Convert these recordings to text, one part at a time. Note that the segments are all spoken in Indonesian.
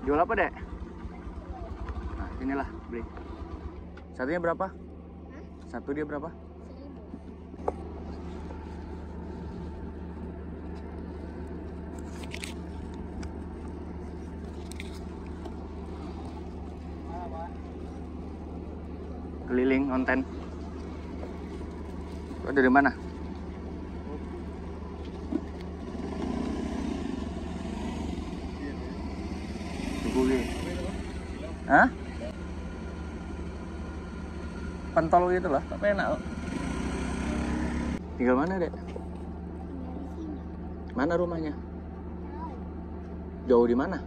Jual apa, Dek? Nah, inilah beli. Satunya berapa? Satu dia berapa? 1.000. Keliling konten. Kau dari mana? Tugu. Hah? Pentol gitu lah, tapi enak. Tinggal mana, Dek? Mana rumahnya? Jauh di mana?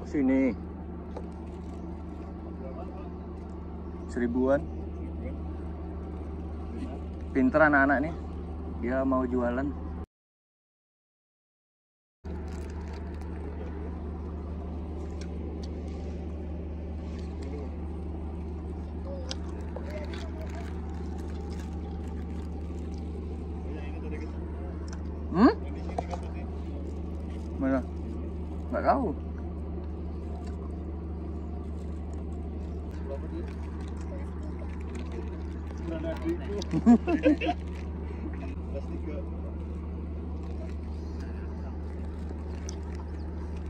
Oh, sini. 1.000-an. Pinter anak-anak nih. Dia mau jualan. Mana? Nggak tahu.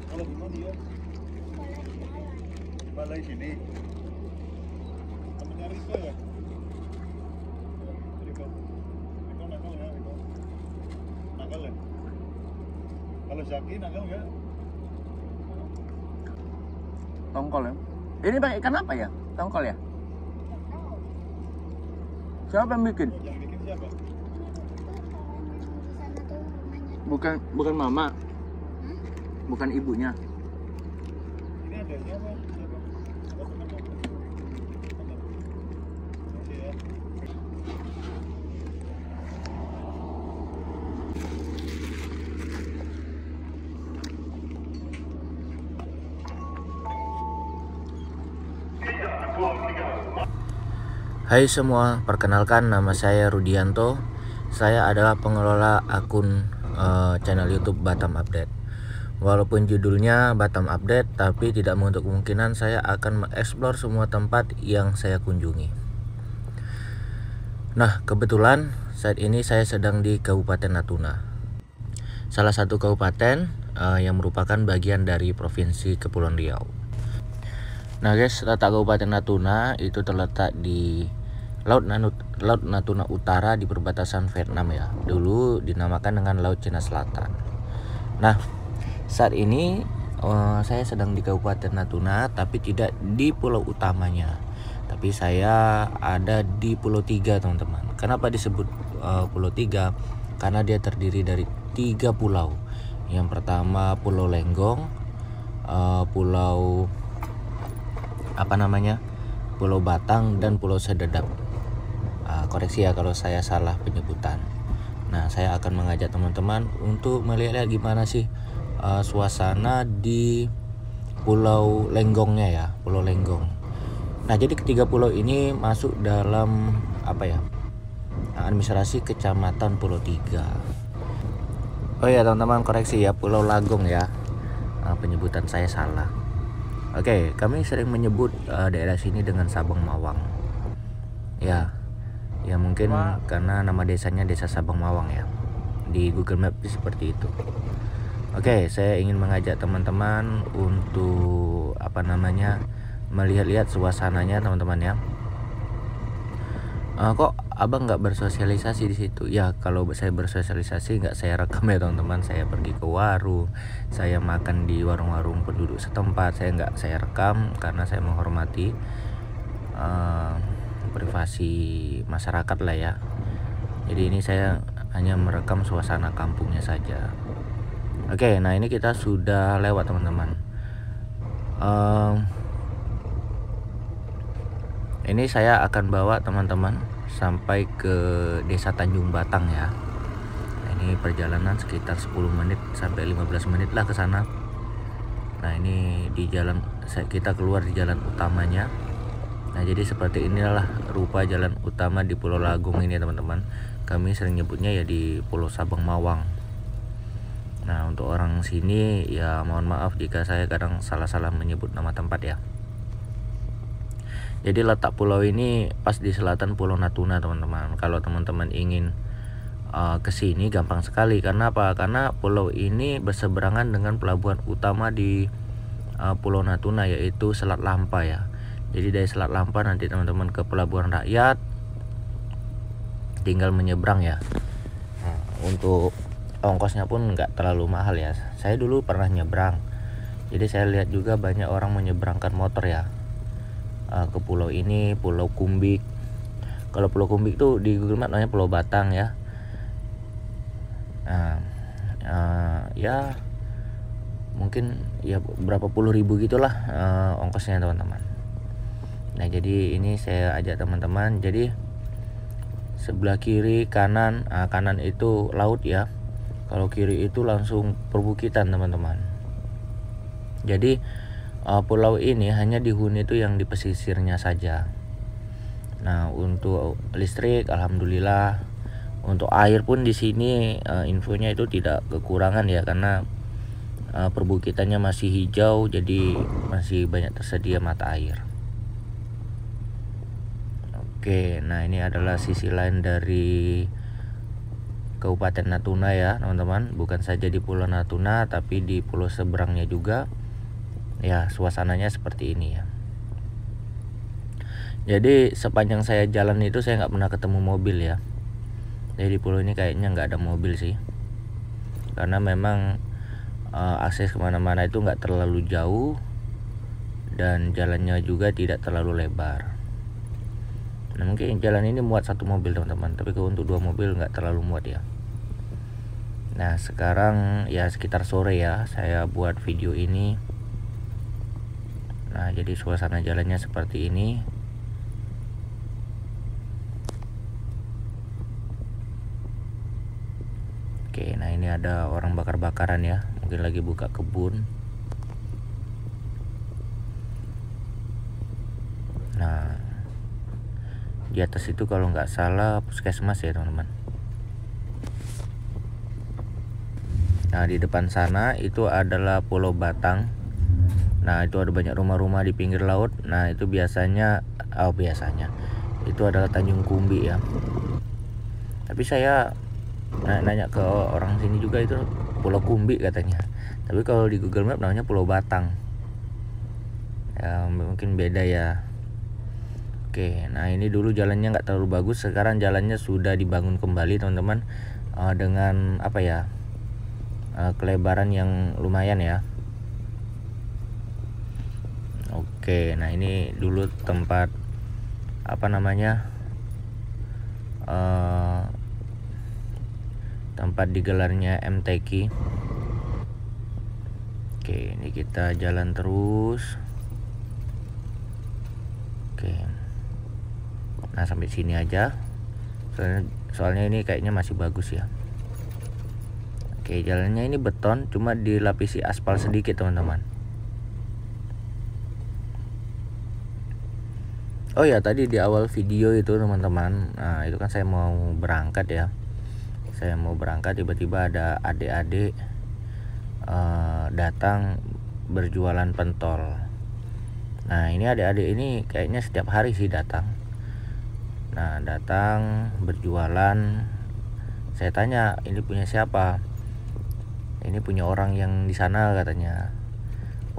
Kalau gimana dia? Balai sini. Temennya Riko ya? Riko nakal ya, Riko. Nakal ya? Kalau Zaki nakal nggak? Tongkol ya. Ini pakai ikan apa ya? Tongkol ya? Siapa yang bikin? Yang bikin siapa? Bukan mama. Bukan ibunya. Ini ada siapa? Siapa? Oh, teman. Oke ya. Hai semua, perkenalkan nama saya Rudianto. Saya adalah pengelola akun channel YouTube Batam Update. Walaupun judulnya Batam Update, tapi tidak menutup kemungkinan saya akan mengeksplor semua tempat yang saya kunjungi. Nah, kebetulan saat ini saya sedang di Kabupaten Natuna, salah satu kabupaten yang merupakan bagian dari Provinsi Kepulauan Riau. Nah guys, letak Kabupaten Natuna itu terletak di Laut Natuna Utara di perbatasan Vietnam ya. Dulu dinamakan dengan Laut Cina Selatan. Nah, saat ini saya sedang di Kabupaten Natuna, tapi tidak di pulau utamanya. Tapi saya ada di Pulau 3, teman-teman. Kenapa disebut Pulau 3? Karena dia terdiri dari 3 pulau. Yang pertama Pulau Lenggong, Pulau Pulau Batang, dan Pulau Sededap. Koreksi ya kalau saya salah penyebutan. Nah, saya akan mengajak teman-teman untuk melihat gimana sih suasana di Pulau Lenggongnya ya, Pulau Lenggong. Nah, jadi ketiga pulau ini masuk dalam administrasi Kecamatan Pulau 3. Oh ya teman-teman, koreksi ya, Pulau Lagong ya. Penyebutan saya salah. Oke, kami sering menyebut daerah sini dengan Sabang Mawang. Ya mungkin karena nama desanya Desa Sabang Mawang ya. Di Google Maps seperti itu. Oke, saya ingin mengajak teman-teman untuk melihat-lihat suasananya, teman-teman ya. Kok abang nggak bersosialisasi di situ? Ya, kalau saya bersosialisasi nggak saya rekam ya teman-teman. Saya pergi ke warung, saya makan di warung-warung penduduk setempat, saya rekam karena saya menghormati privasi masyarakat lah ya. Jadi ini saya hanya merekam suasana kampungnya saja. Oke, nah ini kita sudah lewat teman-teman. Ini saya akan bawa teman-teman sampai ke Desa Tanjung Batang ya. Nah, ini perjalanan sekitar 10 menit sampai 15 menit lah ke sana. Nah, ini di jalan kita keluar di jalan utamanya. Nah, jadi seperti inilah rupa jalan utama di Pulau Lagong ini teman-teman. Kami sering nyebutnya ya di Pulau Sabang Mawang. Nah, untuk orang sini ya mohon maaf jika saya kadang salah-salah menyebut nama tempat ya. Jadi letak pulau ini pas di selatan Pulau Natuna teman-teman. Kalau teman-teman ingin ke sini gampang sekali. Karena apa? Karena pulau ini berseberangan dengan pelabuhan utama di Pulau Natuna, yaitu Selat Lampa ya. Jadi dari Selat Lampa nanti teman-teman ke Pelabuhan Rakyat tinggal menyeberang ya. Nah, untuk ongkosnya pun nggak terlalu mahal ya. Saya dulu pernah nyebrang. Jadi saya lihat juga banyak orang menyeberangkan motor ya ke pulau ini, Pulau Kumbik. Kalau Pulau Kumbik tuh di Google Maps namanya Pulau Batang ya. Nah, ya mungkin ya berapa puluh ribu gitulah ongkosnya teman-teman. Nah, jadi ini saya ajak teman-teman. Jadi sebelah kiri kanan, kanan itu laut ya. Kalau kiri itu langsung perbukitan teman-teman. Jadi pulau ini hanya dihuni itu yang di pesisirnya saja. Nah, untuk listrik alhamdulillah, untuk air pun di sini infonya itu tidak kekurangan ya, karena perbukitannya masih hijau, jadi masih banyak tersedia mata air. Oke, nah ini adalah sisi lain dari Kabupaten Natuna ya teman-teman. Bukan saja di Pulau Natuna, tapi di pulau seberangnya juga. Ya, suasananya seperti ini ya. Jadi sepanjang saya jalan itu saya nggak pernah ketemu mobil ya. Jadi di pulau ini kayaknya nggak ada mobil sih, karena memang akses kemana-mana itu nggak terlalu jauh dan jalannya juga tidak terlalu lebar. Nah, mungkin jalan ini muat satu mobil teman-teman, tapi kalau untuk 2 mobil nggak terlalu muat ya. Nah, sekarang ya sekitar sore ya saya buat video ini. Nah, jadi suasana jalannya seperti ini. Oke, nah ini ada orang bakar-bakaran ya, mungkin lagi buka kebun. Nah, di atas itu kalau nggak salah puskesmas ya teman-teman. Nah, di depan sana itu adalah Pulau Batang. Nah, itu ada banyak rumah-rumah di pinggir laut. Nah, itu biasanya itu adalah Tanjung Kumbi ya. Tapi saya nanya ke orang sini juga, itu Pulau Kumbi katanya. Tapi kalau di Google Maps namanya Pulau Batang. Ya, mungkin beda ya. Oke, nah ini dulu jalannya nggak terlalu bagus. Sekarang jalannya sudah dibangun kembali teman-teman, dengan apa ya, kelebaran yang lumayan ya. Oke, nah ini dulu tempat apa namanya, tempat digelarnya MTQ. Oke, ini kita jalan terus. Oke, nah sampai sini aja. Soalnya ini kayaknya masih bagus ya. Oke, jalannya ini beton, cuma dilapisi aspal sedikit teman-teman. Oh ya, tadi di awal video itu teman-teman, nah itu kan saya mau berangkat ya. Saya mau berangkat, tiba-tiba ada adik-adik datang berjualan pentol. Nah, ini adik-adik ini kayaknya setiap hari sih datang. Nah, datang berjualan. Saya tanya, ini punya siapa? Ini punya orang yang di sana katanya.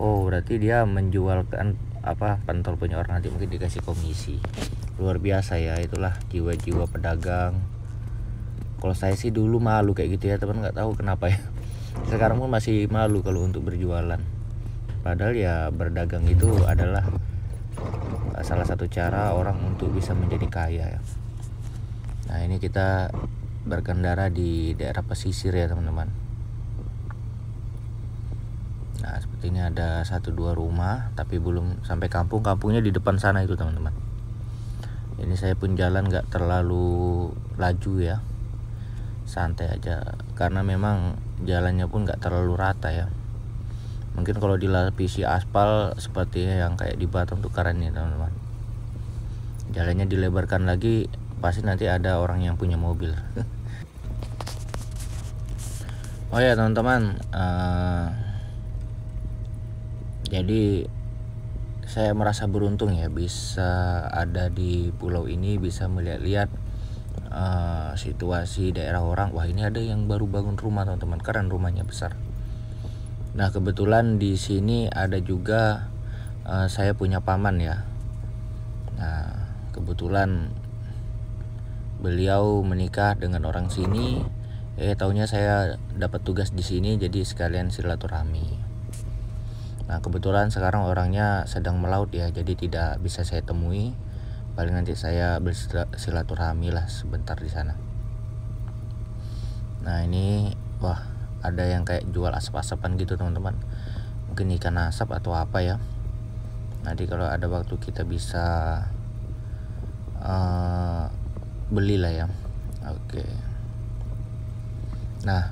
Oh, berarti dia menjualkan pentol punya orang, nanti mungkin dikasih komisi. Luar biasa ya, itulah jiwa-jiwa pedagang. Kalau saya sih dulu malu kayak gitu ya teman, nggak tahu kenapa ya. Sekarang pun masih malu kalau untuk berjualan. Padahal ya berdagang itu adalah salah satu cara orang untuk bisa menjadi kaya ya. Nah, ini kita berkendara di daerah pesisir ya teman-teman. Nah, sepertinya ada 1-2 rumah, tapi belum sampai kampung. Kampungnya di depan sana itu teman-teman. Ini saya pun jalan nggak terlalu laju ya, santai aja, karena memang jalannya pun nggak terlalu rata ya. Mungkin kalau dilapisi aspal seperti yang kayak di Batam Tukaran ini teman-teman, jalannya dilebarkan lagi, pasti nanti ada orang yang punya mobil. Oh ya teman-teman, jadi saya merasa beruntung ya bisa ada di pulau ini, bisa melihat-lihat situasi daerah orang. Wah, ini ada yang baru bangun rumah teman-teman, keren, rumahnya besar. Nah kebetulan di sini ada juga saya punya paman ya. Nah kebetulan beliau menikah dengan orang sini. Taunya saya dapat tugas di sini, jadi sekalian silaturahmi. Nah kebetulan sekarang orangnya sedang melaut ya, jadi tidak bisa saya temui. Paling nanti saya bersilaturahmi lah sebentar di sana. Nah ini, wah, ada yang kayak jual asap-asapan gitu teman-teman. Mungkin ikan asap atau apa ya. Nanti kalau ada waktu kita bisa belilah ya. Oke. Nah,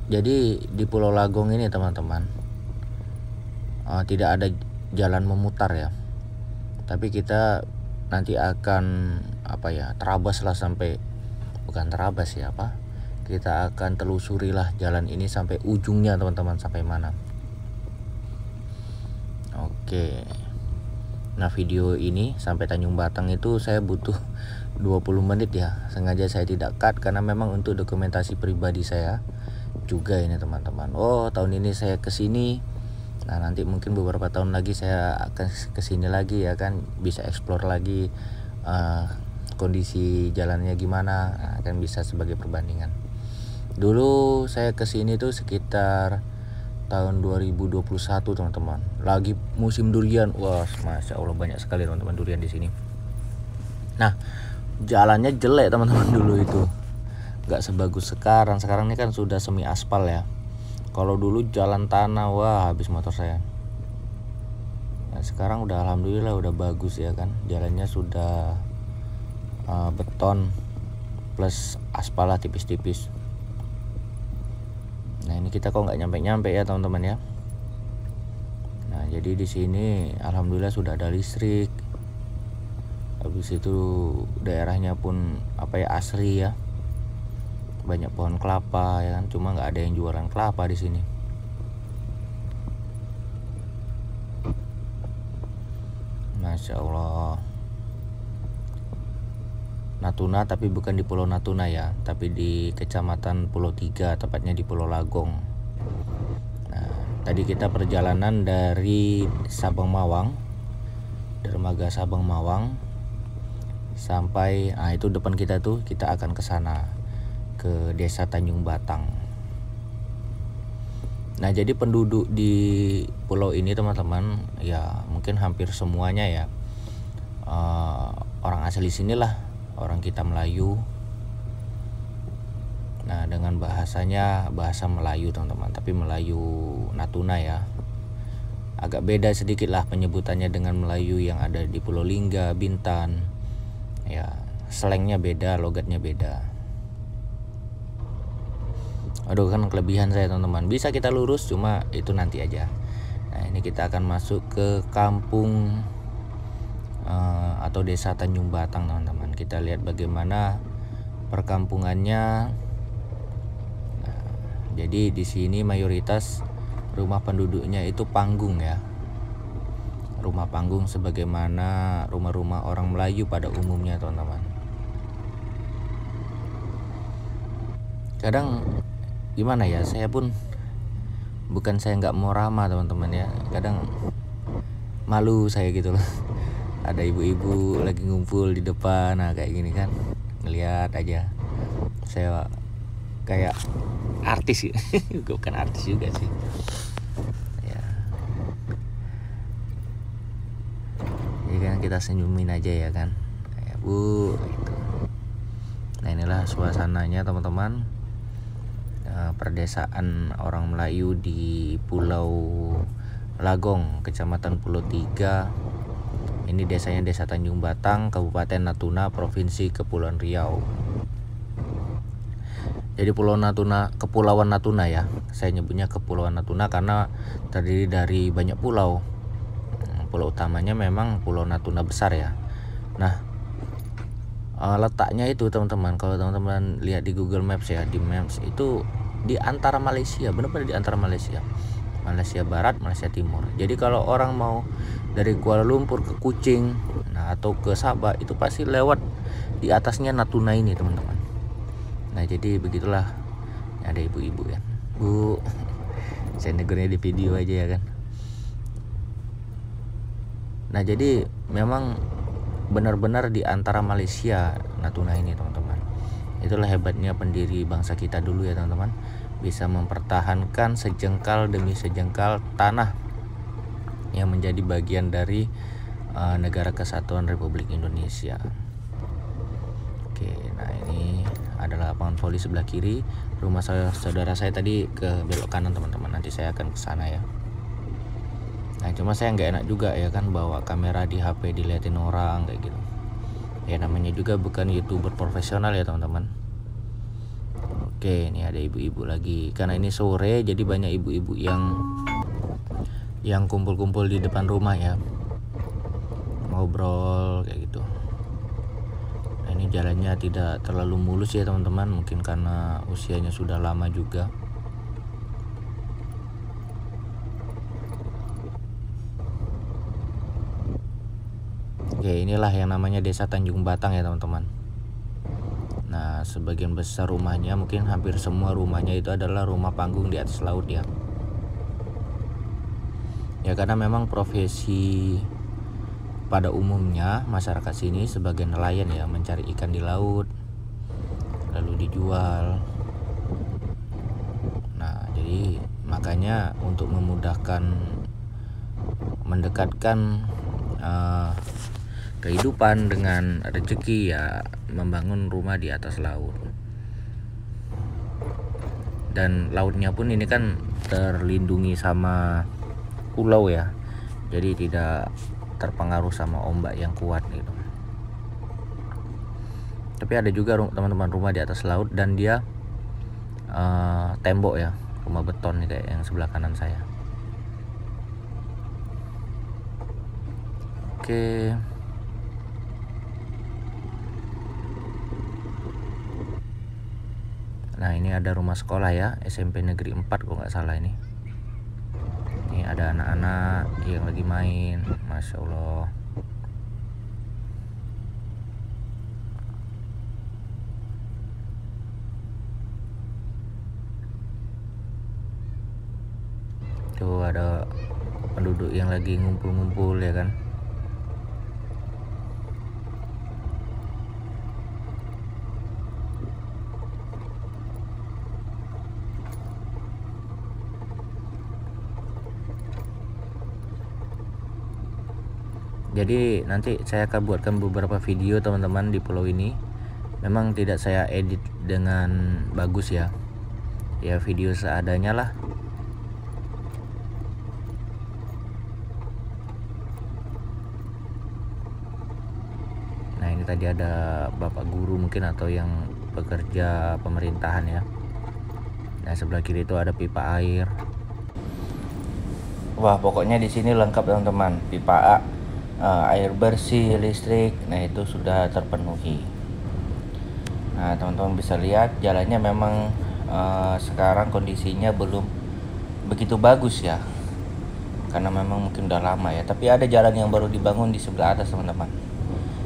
jadi di Pulau Lagong ini teman-teman, tidak ada jalan memutar ya. Tapi kita nanti akan terabas lah sampai, bukan terabas ya apa? Kita akan telusuri lah jalan ini sampai ujungnya teman-teman, sampai mana. Oke. Nah video ini sampai Tanjung Batang itu saya butuh 20 menit ya. Sengaja saya tidak cut karena memang untuk dokumentasi pribadi saya juga ini teman-teman. Oh tahun ini saya kesini. Nah nanti mungkin beberapa tahun lagi saya akan kesini lagi ya kan. Bisa explore lagi kondisi jalannya gimana. Nah, kan bisa sebagai perbandingan. Dulu saya kesini tuh sekitar tahun 2021 teman-teman. Lagi musim durian. Wah, masya Allah banyak sekali teman-teman durian di sini. Nah, jalannya jelek teman-teman dulu itu. Gak sebagus sekarang. Sekarang ini kan sudah semi aspal ya. Kalau dulu jalan tanah, wah habis motor saya. Nah, sekarang udah alhamdulillah udah bagus ya kan. Jalannya sudah beton plus aspal lah tipis-tipis. Nah ini kita kok nggak nyampe-nyampe ya teman-teman ya. Nah jadi di sini alhamdulillah sudah ada listrik. Habis itu daerahnya pun asri ya. Banyak pohon kelapa ya kan. Cuma nggak ada yang jualan kelapa di sini. Masya Allah. Natuna, tapi bukan di Pulau Natuna ya, tapi di Kecamatan Pulau 3, tepatnya di Pulau Lagong. Nah, tadi kita perjalanan dari Sabang Mawang, dermaga Sabang Mawang, sampai itu depan kita tuh, kita akan ke sana, ke Desa Tanjung Batang. Nah, jadi penduduk di pulau ini teman-teman, ya mungkin hampir semuanya ya orang asli sinilah. Orang kita Melayu. Nah dengan bahasanya bahasa Melayu teman-teman, tapi Melayu Natuna ya. Agak beda sedikit lah penyebutannya dengan Melayu yang ada di Pulau Lingga, Bintan. Ya slangnya beda, logatnya beda. Aduh kan kelebihan saya teman-teman. Bisa kita lurus, cuma itu nanti aja. Nah ini kita akan masuk ke kampung atau Desa Tanjung Batang teman-teman. Kita lihat bagaimana perkampungannya. Nah, jadi di sini mayoritas rumah penduduknya itu panggung ya. Rumah panggung sebagaimana rumah-rumah orang Melayu pada umumnya teman-teman. Kadang gimana ya, saya pun bukan saya nggak mau ramah teman-teman ya. Kadang malu saya gitu loh. Ada ibu-ibu lagi ngumpul di depan, nah kayak gini kan, ngeliat aja. Saya kayak artis gitu. Bukan artis juga sih. Ya. Jadi kan kita senyumin aja ya kan, kayak bu. Gitu. Nah inilah suasananya teman-teman. Perdesaan orang Melayu di Pulau Lagong, Kecamatan Pulau 3. Ini desanya Desa Tanjung Batang, Kabupaten Natuna, Provinsi Kepulauan Riau. Jadi Pulau Natuna, Kepulauan Natuna ya. Saya nyebutnya Kepulauan Natuna karena terdiri dari banyak pulau. Pulau utamanya memang Pulau Natuna besar ya. Nah, letaknya itu teman-teman, kalau teman-teman lihat di Google Maps ya, di Maps itu di antara Malaysia, benar-benar di antara Malaysia Barat, Malaysia Timur. Jadi kalau orang mau dari Kuala Lumpur ke Kuching, nah atau ke Sabah, itu pasti lewat di atasnya Natuna ini teman-teman. Nah jadi begitulah. Ada ibu-ibu ya, Bu, saya negurnya di video aja ya kan. Nah jadi memang benar-benar di antara Malaysia Natuna ini teman-teman. Itulah hebatnya pendiri bangsa kita dulu ya teman-teman, bisa mempertahankan sejengkal demi sejengkal tanah yang menjadi bagian dari Negara Kesatuan Republik Indonesia. Oke, nah ini adalah lapangan voli sebelah kiri. Rumah saudara saya tadi ke belok kanan teman-teman, nanti saya akan ke sana ya. Nah cuma saya nggak enak juga ya kan bawa kamera di HP diliatin orang kayak gitu. Ya namanya juga bukan YouTuber profesional ya teman-teman. Oke, ini ada ibu-ibu lagi. Karena ini sore, jadi banyak ibu-ibu yang kumpul-kumpul di depan rumah ya, ngobrol kayak gitu. Nah, ini jalannya tidak terlalu mulus ya teman-teman, mungkin karena usianya sudah lama juga. Oke, inilah yang namanya Desa Tanjung Batang ya teman-teman. Nah, sebagian besar rumahnya, mungkin hampir semua rumahnya itu adalah rumah panggung di atas laut ya. Ya karena memang profesi pada umumnya masyarakat sini sebagai nelayan ya, mencari ikan di laut lalu dijual. Nah, jadi makanya untuk memudahkan mendekatkan kehidupan dengan rezeki ya, membangun rumah di atas laut. Dan lautnya pun ini kan terlindungi sama pulau ya, jadi tidak terpengaruh sama ombak yang kuat gitu. Tapi ada juga teman-teman rumah di atas laut dan dia tembok ya, rumah beton nih kayak yang sebelah kanan saya. Oke. Nah ini ada rumah sekolah ya, SMP Negeri 4 kalau nggak salah ini. Ini ada anak-anak yang lagi main, Masya Allah. Tuh ada penduduk yang lagi ngumpul-ngumpul ya kan. Jadi nanti saya akan buatkan beberapa video teman-teman di pulau ini. Memang tidak saya edit dengan bagus ya. Ya video seadanya lah. Nah ini tadi ada bapak guru mungkin atau yang bekerja pemerintahan ya. Nah sebelah kiri itu ada pipa air. Wah pokoknya di sini lengkap teman-teman, pipa air bersih, listrik, nah itu sudah terpenuhi. Nah teman-teman bisa lihat jalannya memang sekarang kondisinya belum begitu bagus ya, karena memang mungkin udah lama ya. Tapi ada jalan yang baru dibangun di sebelah atas teman-teman.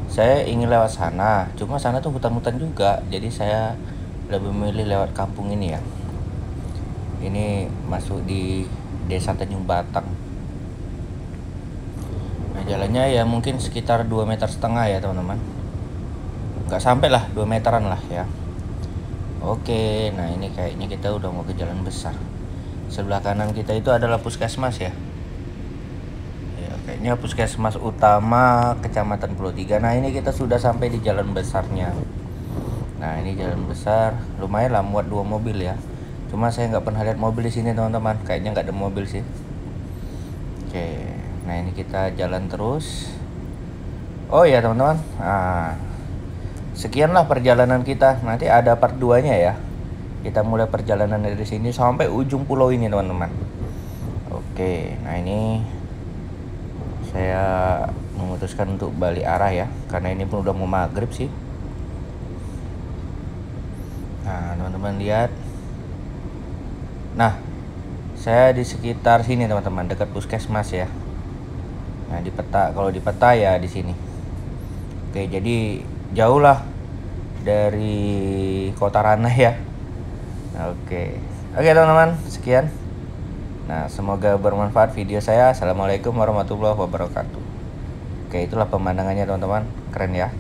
Saya ingin lewat sana, cuma sana tuh hutan-hutan juga, jadi saya lebih memilih lewat kampung ini ya. Ini masuk di Desa Tanjung Batang. Nah jalannya ya mungkin sekitar 2,5 meter ya teman-teman, nggak sampai lah 2 meteran lah ya. Oke, nah ini kayaknya kita udah mau ke jalan besar. Sebelah kanan kita itu adalah puskesmas ya. Ya kayaknya puskesmas utama Kecamatan Pulau Tiga. Nah ini kita sudah sampai di jalan besarnya. Nah ini jalan besar, lumayan lah muat 2 mobil ya. Cuma saya nggak pernah lihat mobil di sini teman-teman, kayaknya nggak ada mobil sih. Oke. Nah ini kita jalan terus. Oh ya teman-teman, nah, sekianlah perjalanan kita. Nanti ada part 2 nya ya. Kita mulai perjalanan dari sini sampai ujung pulau ini teman-teman. Oke, nah ini saya memutuskan untuk balik arah ya, karena ini pun udah mau maghrib sih. Nah teman-teman lihat, Nah, saya di sekitar sini teman-teman, dekat puskesmas ya. Nah, di peta, kalau di peta ya di sini. Oke, jadi jauh lah dari kota Ranai ya. Oke, teman-teman, sekian. Nah, semoga bermanfaat video saya. Assalamualaikum warahmatullahi wabarakatuh. Oke, itulah pemandangannya teman-teman, keren ya.